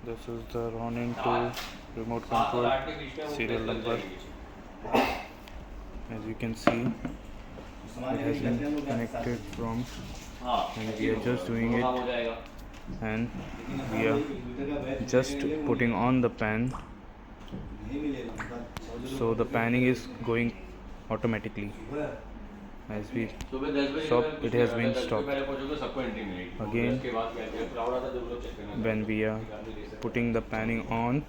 This is the Ronin 2 remote control serial number. As you can see, it has been connected from, and we are just doing it, and we are just putting on the pan, so the panning is going automatically. As we stop, it has been stopped. Again, when we are putting the panning on,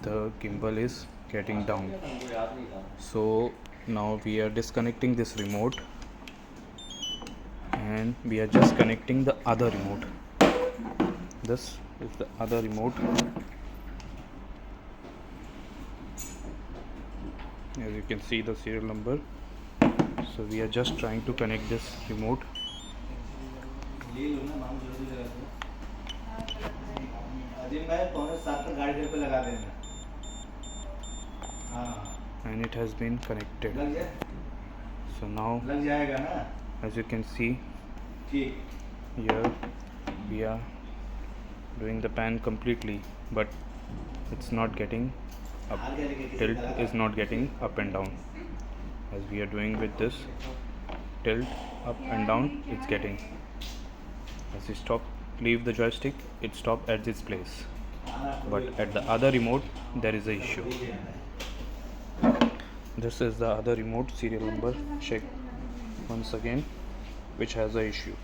the gimbal is getting down. So now we are disconnecting this remote, and we are just connecting the other remote. This is the other remote. As you can see the serial number. So we are just trying to connect this remote. And it has been connected. So now, as you can see, here we are doing the pan completely, but it's not getting up. Tilt is not getting up and down. As we are doing with this, tilt up and down, it's getting. As you stop, leave the joystick, it stops at this place. But at the other remote, there is a issue. This is the other remote serial number. Check once again, which has a issue.